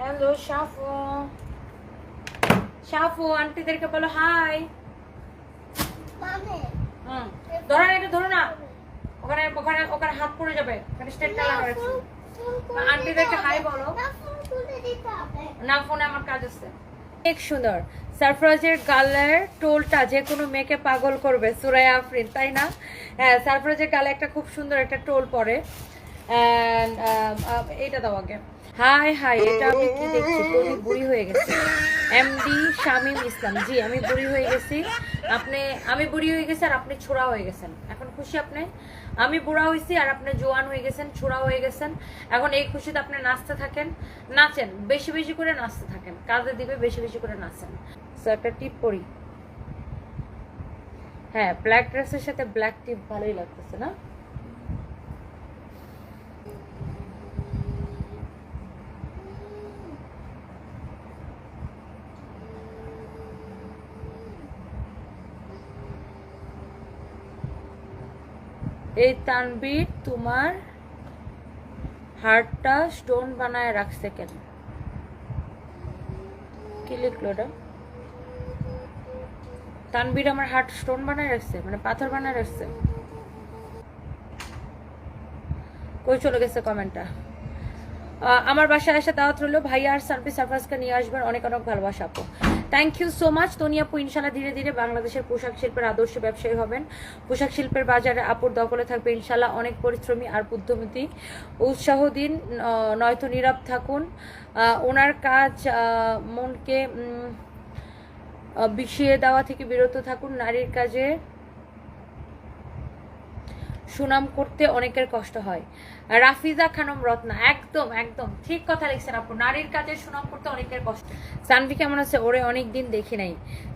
Hello শাফু, শাফু আন্টিদেরকে বলো high. ধরো না, এটা ধরো না, ওখানে ওখানে ওখানে হাত পড়ে যাবে, ওখানে স্টেটটা লাগা আছে। আন্টিদেরকে হাই বলো না, ফোনে আমার কাজ আছে। অনেক সুন্দর সারফরাজের গালের টোলটা যে কোনো মেয়েকে পাগল করবে, সুরাইয়া আফরিন, তাই না? হ্যাঁ, সারফরাজের গালে একটা খুব সুন্দর একটা টোল পরে। এইটা দাও আগে। হাই হাই, এটা আমি কি দেখছি? তনি বুড়ি হয়ে গেছে। এমডি শামীম ইসলাম, জি আমি বুড়ি হয়ে গেছি। আমি বুড়ি হয়ে গেছি আর আপনি ছোড়া হয়ে গেছেন। এখন খুশি আপনি? আমি বুড়া হয়েছি আর আপনি জোয়ান হয়ে গেছেন, ছোড়া হয়ে গেছেন। এখন এই খুশিতে আপনি নাচতে থাকেন, নাচেন, বেশি বেশি করে নাচতে থাকেন, কাজে দিবে, বেশি বেশি করে নাচেন। সো একটা টিপ পরি। হ্যাঁ, ব্ল্যাক ড্রেসের সাথে ব্ল্যাক টিপ ভালোই লাগতেছে না? এই তানবীর তোমার হার্টটা স্টোন বানায় রাখছে কেন? কি লিখলো ওটা? তানবীর আমার হার্ট স্টোন বানায় রাখছে, মানে পাথর বানায় রাখছে? কই চলে গেছে কমেন্টটা? আমার বাসায় এসে দাওয়াত রইলো, ভাইয়া আর সানপি সারফাজকে নিয়ে আসবেন। অনেক অনেক ভালোবাসা আপু, thank you so much. Toni আপু ইনশাল্লাহ ধীরে ধীরে বাংলাদেশের পোশাক শিল্পের আদর্শ ব্যবসায়ী হবেন। পোশাক শিল্পের বাজারে আপুর দখলে থাকবে ইনশাল্লাহ। অনেক পরিশ্রমী আর বুদ্ধিমতী, উৎসাহ দিন, নয়তো নীরব থাকুন। ওনার কাজ মনকে বিষিয়ে দেওয়া থেকে বিরত থাকুন। নারীর কাজে সুনাম করতে অনেকের কষ্ট হয়। রাফিজা খানম রত্না, একদম একদম ঠিক কথা লিখছেন আপু, নারীর কাজে সুনাম করতে অনেকের কষ্ট। সানভি কেমন আছে? ওরে অনেকদিন দেখি নাই।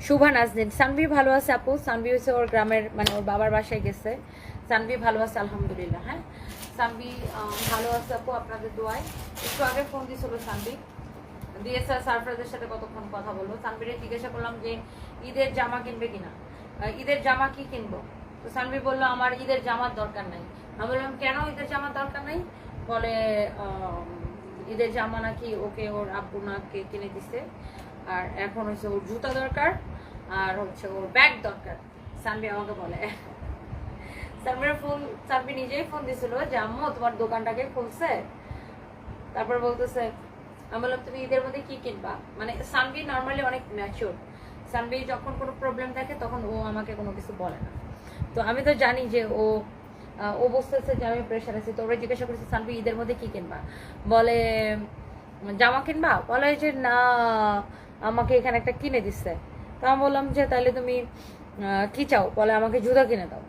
শুভা নাজনীন, সানভি ভালো আছে আপু। সানভি হচ্ছে ওর গ্রামের, মানে ওর বাবার বাসায় গেছে। সানভি ভালো আছে আলহামদুলিল্লাহ। হ্যাঁ, সানভি ভালো আছে আপু, আপনাদের দোয়ায়। একটু আগে ফোন দিয়েছিল সানভি, দিয়েছে সারফরাজের সাথে কতক্ষণ কথা বলবো। সানভিরে জিজ্ঞাসা করলাম যে ঈদের জামা কিনবে কিনা, ঈদের জামা কি কিনবো? তো সানভি বললো আমার ঈদের জামার দরকার নাই। আমি বললাম কেন ঈদের জামার দরকার নাই? বলে ঈদের জামা নাকি ওকে ওর আব্বু নাকে কিনে দিছে, আর এখন হচ্ছে ওর জুতা দরকার, আর হচ্ছে ওর ব্যাগ দরকার। সানভি আমাকে বলে, সানভির ফোন, সানভি নিজেই ফোন দিছিল যে আম্মু তোমার দোকানটাকে খুলছে। তারপর বলতেছে, আমি বললাম তুমি ঈদের মধ্যে কি কিনবা? মানে সানভি নর্মালি অনেক ম্যাচিওর। সানভি যখন কোনো প্রবলেম থাকে তখন ও আমাকে কোনো কিছু বলে না। তো আমি তো জানি যে ও বুঝতেছে যে আমি প্রেশার আছি। তো ওরা জিজ্ঞাসা করছে সানভি ঈদের মধ্যে কি কিনবা? বলে জামা কিনবা? বলে যে না, আমাকে এখানে একটা কিনে দিচ্ছে। তো আমি বললাম যে তাহলে তুমি কি চাও? বলে আমাকে জুতা কিনে দাও।